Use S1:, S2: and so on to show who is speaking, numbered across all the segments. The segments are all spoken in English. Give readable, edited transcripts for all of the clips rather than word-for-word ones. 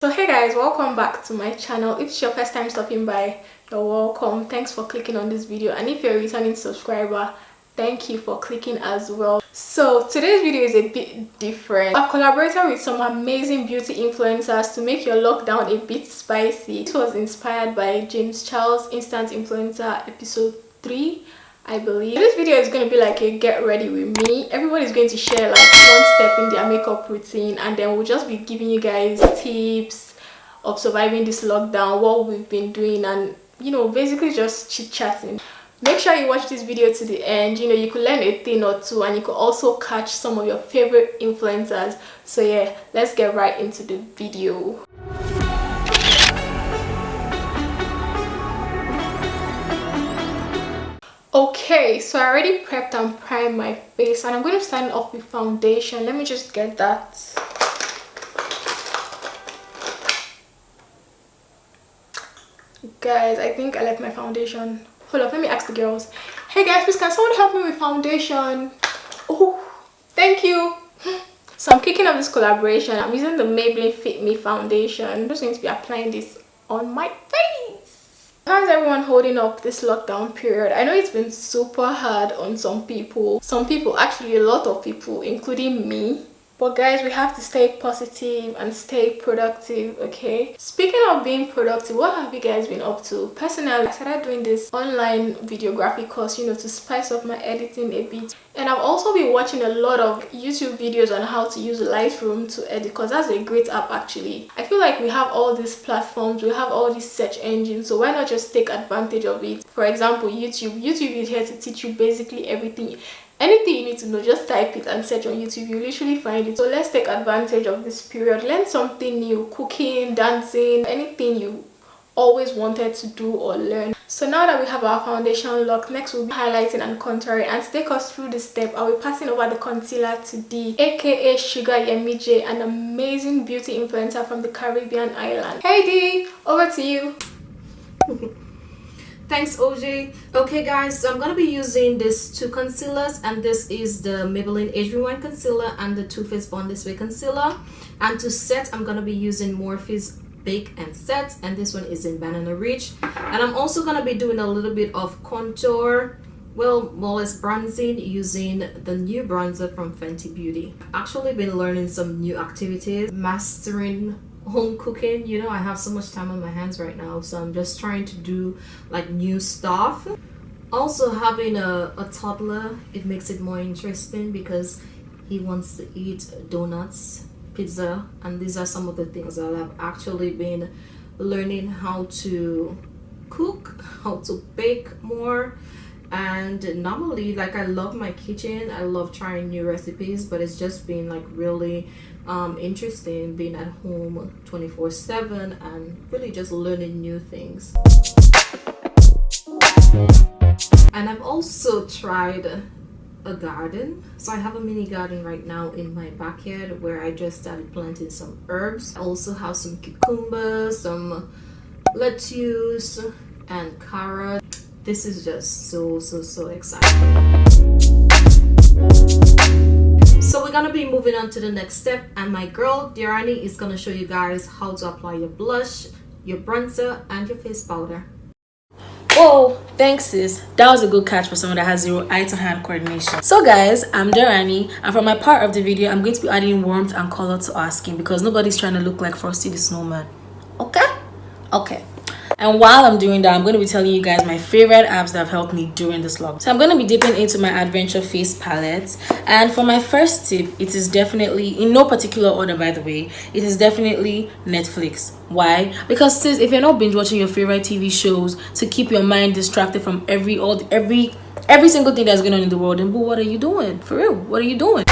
S1: So hey guys, welcome back to my channel. If it's your first time stopping by, you're welcome. Thanks for clicking on this video, and if you're a returning subscriber, thank you for clicking as well. So today's video is a bit different. I've collaborated with some amazing beauty influencers to make your lockdown a bit spicy. This was inspired by James Charles Instant Influencer episode 3, I believe. This video is going to be like a get ready with me. Everybody is going to share like one step in their makeup routine, and then we'll just be giving you guys tips of surviving this lockdown, what we've been doing, and basically just chit-chatting. Make sure you watch this video to the end. You could learn a thing or two, and you could also catch some of your favorite influencers. So yeah, let's get right into the video. Okay, so I already prepped and primed my face, and I'm going to start off with foundation. Let me just get that. Guys, I think I left my foundation. Hold up, let me ask the girls. Hey guys, please can someone help me with foundation? Oh, thank you. So I'm kicking off this collaboration. I'm using the Maybelline Fit Me Foundation. I'm just going to be applying this on my face. How's everyone holding up this lockdown period? I know it's been super hard on some people. Actually a lot of people, including me. But guys, we have to stay positive and stay productive, okay? Speaking of being productive, what have you guys been up to? Personally, I started doing this online videography course, to spice up my editing a bit. And I've also been watching a lot of YouTube videos on how to use Lightroom to edit, because that's a great app actually. I feel like we have all these platforms, we have all these search engines, so why not just take advantage of it? For example, YouTube is here to teach you basically everything. Anything you need to know, just type it and search on YouTube. You literally find it. So let's take advantage of this period. Learn something new, cooking, dancing, anything you always wanted to do or learn. So now that we have our foundation locked, next we'll be highlighting and contouring. And to take us through this step, I'll be passing over the concealer to D, aka Sugar Yemi J, an amazing beauty influencer from the Caribbean island. Hey D, over to you.
S2: Thanks, OJ. Okay guys, so I'm gonna be using these two concealers, and this is the Maybelline Age Rewind concealer and the Too Faced Born This Way concealer. And to set, I'm gonna be using Morphe's Bake and Set, and this one is in Banana Rich. And I'm also gonna be doing a little bit of contour, well, more or less bronzing, using the new bronzer from Fenty Beauty. Actually been learning some new activities, mastering home cooking. I have so much time on my hands right now, so I'm just trying to do like new stuff. Also, having a toddler, it makes it more interesting because he wants to eat donuts, pizza, and these are some of the things that I've actually been learning how to cook, how to bake more. And normally, like, I love my kitchen, I love trying new recipes, but it's just been like really interesting being at home 24/7 and really just learning new things. And I've also tried a garden. So I have a mini garden right now in my backyard where I just started planting some herbs. I also have some cucumbers, some lettuce, and carrot. This is just so exciting. So we're gonna be moving on to the next step, and my girl Diarani is gonna show you guys how to apply your blush, your bronzer, and your face powder.
S3: Whoa, thanks sis. That was a good catch for someone that has zero eye to hand coordination. So guys, I'm Diarani, and for my part of the video, I'm going to be adding warmth and color to our skin because nobody's trying to look like Frosty the Snowman. Okay. And while I'm doing that, I'm going to be telling you guys my favorite apps that have helped me during this lockdown. So I'm going to be dipping into my Adventure Face palette. And for my first tip, it is definitely, in no particular order by the way, it is definitely Netflix. Why? Because sis, if you're not binge watching your favorite TV shows to keep your mind distracted from every single thing that's going on in the world, then what are you doing? For real, what are you doing?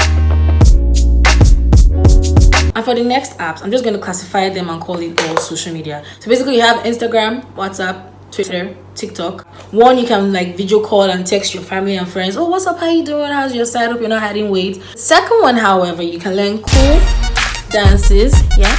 S3: And for the next apps, I'm just going to classify them and call it all social media. So basically you have Instagram, WhatsApp, Twitter, TikTok. One, you can like video call and text your family and friends. Oh, what's up? How you doing? How's your side? Hope you're not hiding weight. Second one, however, you can learn cool dances. Yeah.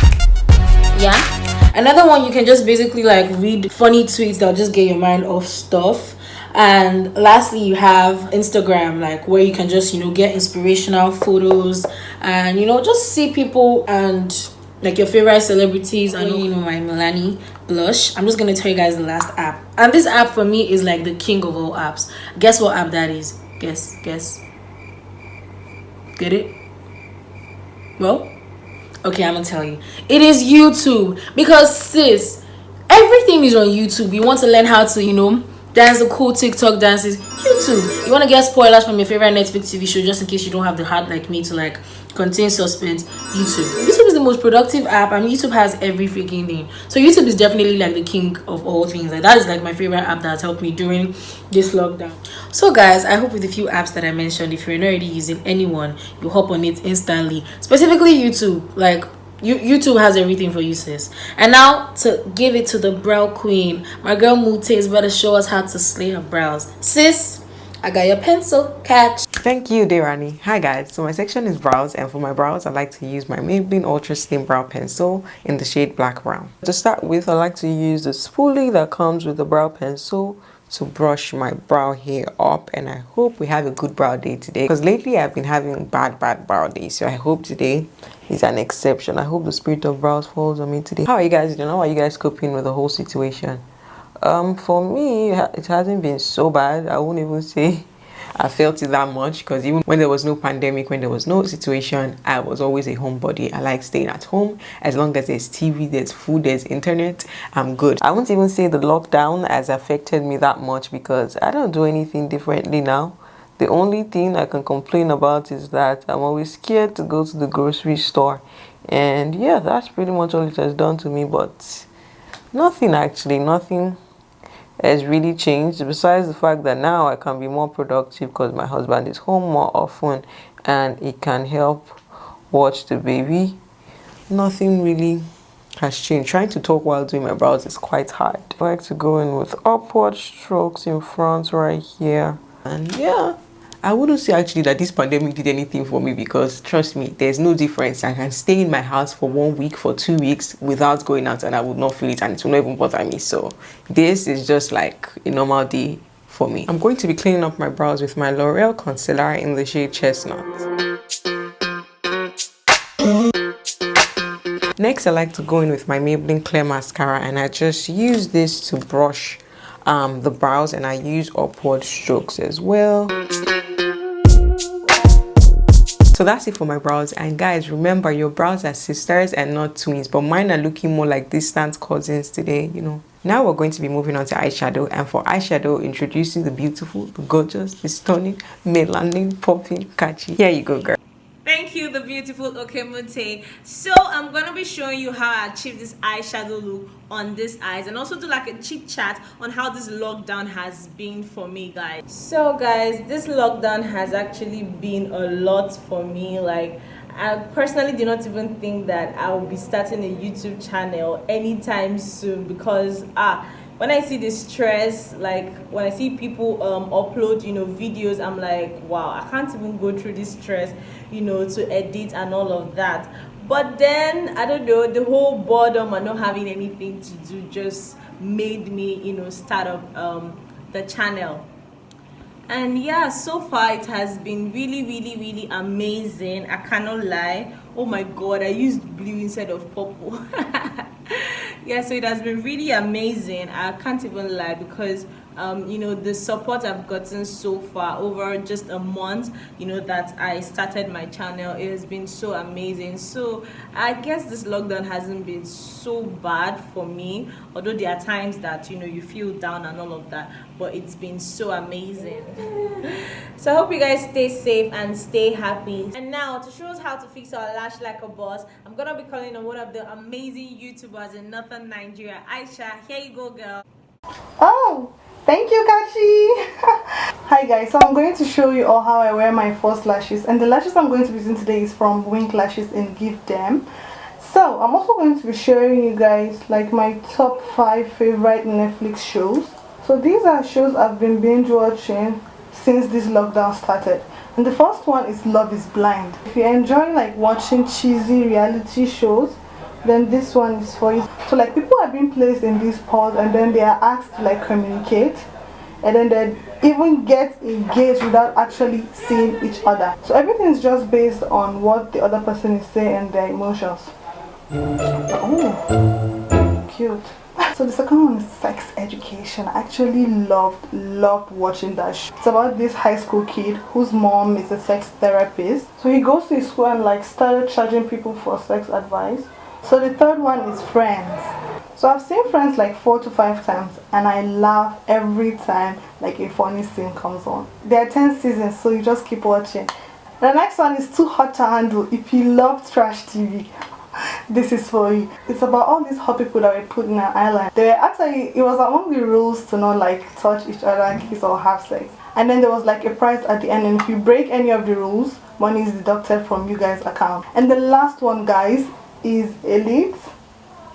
S3: Another one, you can just basically like read funny tweets that'll just get your mind off stuff. And lastly, you have Instagram, like where you can just get inspirational photos and just see people and like your favorite celebrities. I know, you know, my Milani blush. I'm just gonna tell you guys the last app, and this app for me is like the king of all apps. Guess what app that is? Guess. Get it? Well, okay, I'm gonna tell you. It is YouTube, because sis, everything is on YouTube. You want to learn how to, you know, dance the cool TikTok dances, YouTube. You want to get spoilers from your favorite Netflix TV show, just in case you don't have the heart like me to like contain suspense, YouTube is the most productive app. I mean, YouTube has every freaking thing. So YouTube is definitely like the king of all things. Like, that is like my favorite app that has helped me during this lockdown. So guys, I hope with the few apps that I mentioned, if you're not already using anyone, you hop on it instantly. Specifically YouTube. Like, YouTube has everything for you, sis. And now to give it to the brow queen, my girl Mute is about to show us how to slay her brows. Sis, I got your pencil. Catch.
S4: Thank you, Deirani. Hi guys, so my section is brows, and for my brows I like to use my Maybelline Ultra Slim Brow Pencil in the shade Black Brown. To start with, I like to use the spoolie that comes with the brow pencil to brush my brow hair up, and I hope we have a good brow day today, because lately I've been having bad brow days, so I hope today is an exception. I hope the spirit of brows falls on me today. How are you guys doing? How are you guys coping with the whole situation? For me, it hasn't been so bad. I won't even say I felt it that much, because even when there was no pandemic, when there was no situation, I was always a homebody. I like staying at home. As long as there's TV, there's food, there's internet, I'm good. I won't even say the lockdown has affected me that much, because I don't do anything differently now. The only thing I can complain about is that I'm always scared to go to the grocery store. And yeah, that's pretty much all it has done to me, but nothing has really changed, besides the fact that now I can be more productive because my husband is home more often and he can help watch the baby. Nothing really has changed. Trying to talk while doing my brows is quite hard. I like to go in with upward strokes in front right here. And yeah, I wouldn't say actually that this pandemic did anything for me, because trust me, there's no difference. I can stay in my house for 1 week, for 2 weeks without going out, and I would not feel it, and it will not even bother me. So this is just like a normal day for me. I'm going to be cleaning up my brows with my L'Oreal concealer in the shade Chestnut. Next, I like to go in with my Maybelline Clear Mascara, and I just use this to brush the brows, and I use upward strokes as well. So that's it for my brows. And guys, remember, your brows are sisters and not twins, but mine are looking more like distant cousins today, you know. Now we're going to be moving on to eyeshadow, and for eyeshadow, introducing the beautiful, the gorgeous, the stunning, melanin popping catchy. Here you go, girl.
S3: Thank you, the beautiful Okemute. So I'm gonna be showing you how I achieved this eyeshadow look on this eyes, and also do like a chit chat on how this lockdown has been for me, guys. So guys, this lockdown has actually been a lot for me. Like, I personally did not even think that I will be starting a YouTube channel anytime soon, because when I see the stress, like when I see people upload, you know, videos, I'm like, wow, I can't even go through this stress, you know, to edit and all of that. But then, I don't know, the whole boredom and not having anything to do just made me, you know, start up the channel. And yeah, so far it has been really amazing. I cannot lie. Oh my god, I used blue instead of purple. Yeah, so it has been really amazing. I can't even lie, because you know, the support I've gotten so far over just a month, you know, that I started my channel, it has been so amazing. So I guess this lockdown hasn't been so bad for me, although there are times that, you know, you feel down and all of that, but it's been so amazing. So I hope you guys stay safe and stay happy. And now, to show us how to fix our lash like a boss, I'm gonna be calling on one of the amazing YouTubers in Northern Nigeria, Aisha. Here you go, girl.
S1: Oh, thank you, Kachi. Hi guys, so I'm going to show you all how I wear my false lashes, and the lashes I'm going to be using today is from Wink Lashes in Give Them. So I'm also going to be showing you guys like my top 5 favorite Netflix shows. So these are shows I've been binge watching since this lockdown started, and the first one is Love is Blind. If you enjoy like watching cheesy reality shows, then this one is for you. So like, people are being placed in these pods, and then they are asked to like communicate, and then they even get engaged without actually seeing each other. So everything is just based on what the other person is saying and their emotions.
S5: Oh, cute. So the second one is sex education. I actually loved watching that show. It's about this high school kid whose mom is a sex therapist. So he goes to his school and like started charging people for sex advice. So the third one is Friends. So I've seen Friends like 4 to 5 times and I laugh every time like a funny scene comes on. There are 10 seasons, so you just keep watching. The next one is Too Hot to Handle. If you love trash TV, this is for you. It's about all these hot people that were put in an island. They were actually, it was among the rules to not like touch each other and kiss or have sex. And then there was like a prize at the end, and if you break any of the rules, money is deducted from you guys' account. And the last one, guys, is Elite.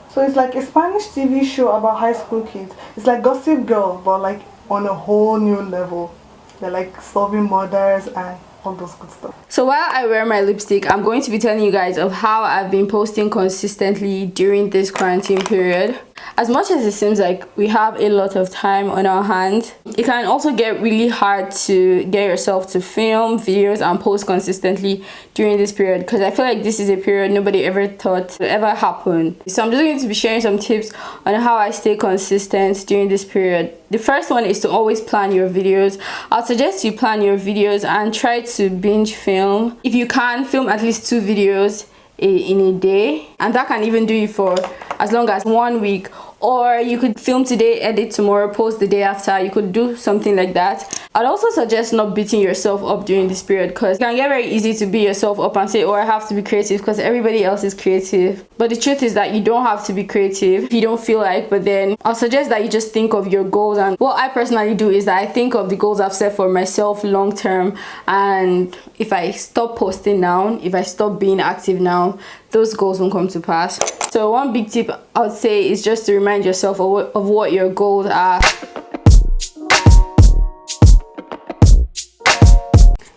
S5: So it's like a Spanish TV show about high school kids. It's like Gossip Girl, but like on a whole new level. They're like solving murders and all those good stuff.
S1: So while I wear my lipstick, I'm going to be telling you guys of how I've been posting consistently during this quarantine period. As much as it seems like we have a lot of time on our hands, it can also get really hard to get yourself to film videos and post consistently during this period, because I feel like this is a period nobody ever thought would ever happen. So I'm just going to be sharing some tips on how I stay consistent during this period. The first one is to always plan your videos. I'll suggest you plan your videos and try to binge film. If you can, film at least 2 videos in a day, and that can even do you for as long as 1 week. Or you could film today, edit tomorrow, post the day after. You could do something like that. I'd also suggest not beating yourself up during this period, because it can get very easy to beat yourself up and say, oh, I have to be creative because everybody else is creative. But the truth is that you don't have to be creative if you don't feel like. But then I'll suggest that you just think of your goals. And what I personally do is that I think of the goals I've set for myself long term, and if I stop posting now, if I stop being active now, those goals won't come to pass. So one big tip I would say is just to remind yourself of what your goals are.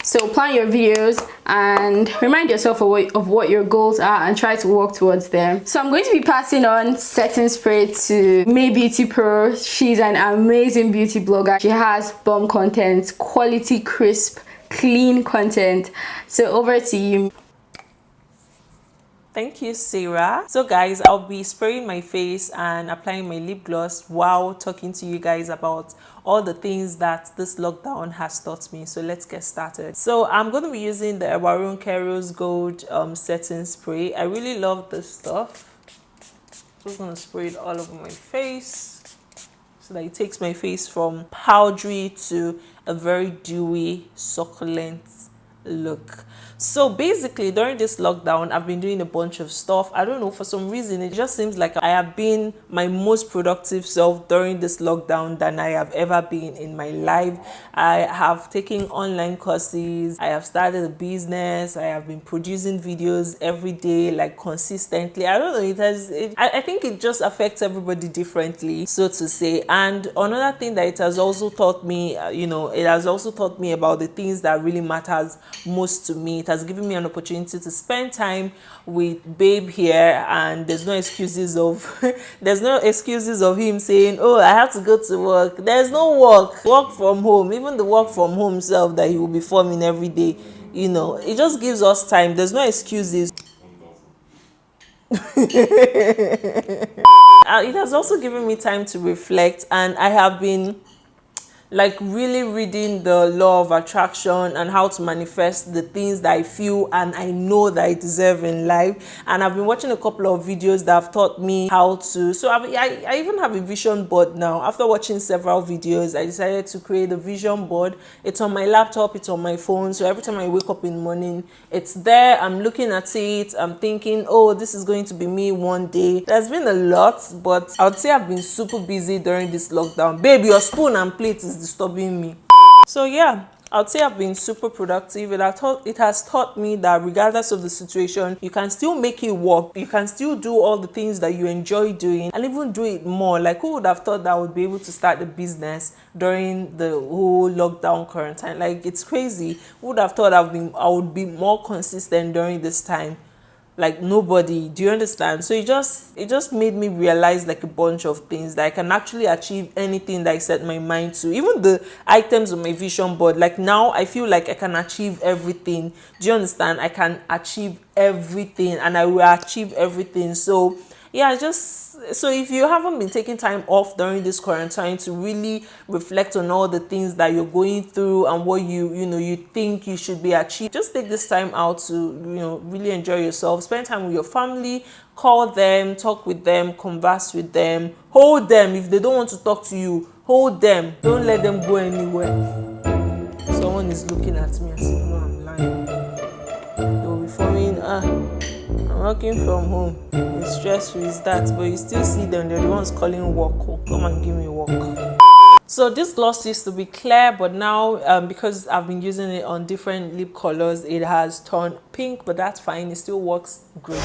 S1: So plan your videos and remind yourself of what your goals are and try to work towards them. So I'm going to be passing on setting spray to Beauty Pro. She's an amazing beauty blogger. She has bomb content, quality, crisp, clean content. So over to you.
S4: Thank you, Sarah. So guys, I'll be spraying my face and applying my lip gloss while talking to you guys about all the things that this lockdown has taught me. So let's get started. So I'm going to be using the Ewarun Keros Gold setting spray. I really love this stuff. Just going to spray it all over my face so that it takes my face from powdery to a very dewy, succulent look. So basically during this lockdown, I've been doing a bunch of stuff. I don't know, for some reason it just seems like I have been my most productive self during this lockdown than I have ever been in my life. I have taken online courses, I have started a business, I have been producing videos every day, like consistently. I don't know, I think it just affects everybody differently, so to say. And another thing that it has also taught me, it has also taught me about the things that really matters most to me. It has given me an opportunity to spend time with babe here, and there's no excuses of there's no excuses of him saying, oh, I have to go to work. There's no work from home. Even the work from home self that he will be forming every day, it just gives us time. There's no excuses. It has also given me time to reflect, and I have been like really reading the law of attraction and how to manifest the things that I feel and I know that I deserve in life. And I've been watching a couple of videos that have taught me how to. So I even have a vision board now. After watching several videos, I decided to create a vision board. It's on my laptop, it's on my phone. So every time I wake up in the morning, it's there. I'm looking at it. I'm thinking, oh, this is going to be me one day. There's been a lot, but I would say I've been super busy during this lockdown. Babe, your spoon and plate is disturbing me. So yeah, I'd say I've been super productive. It has taught me that regardless of the situation, you can still make it work. You can still do all the things that you enjoy doing and even do it more. Like, who would have thought that I would be able to start a business during the whole lockdown quarantine? Like, it's crazy. Who would have thought I would be more consistent during this time? like nobody. Do you understand? So it just made me realize like a bunch of things, that I can actually achieve anything that I set my mind to. Even the items on my vision board, like now I feel like I can achieve everything. Do you understand? I can achieve everything, and I will achieve everything. So yeah, so if you haven't been taking time off during this quarantine to really reflect on all the things that you're going through and what you think you should be achieved, just take this time out to really enjoy yourself, spend time with your family, call them, talk with them, converse with them, hold them. If they don't want to talk to you, hold them, don't let them go anywhere. Someone is looking at me as if I'm lying. They'll be forming I'm working from home, it's stressful, is that, but you still see them, they're the ones calling work. Oh, come and give me work. So this gloss used to be clear, but now because I've been using it on different lip colors, it has turned pink, but that's fine, it still works great.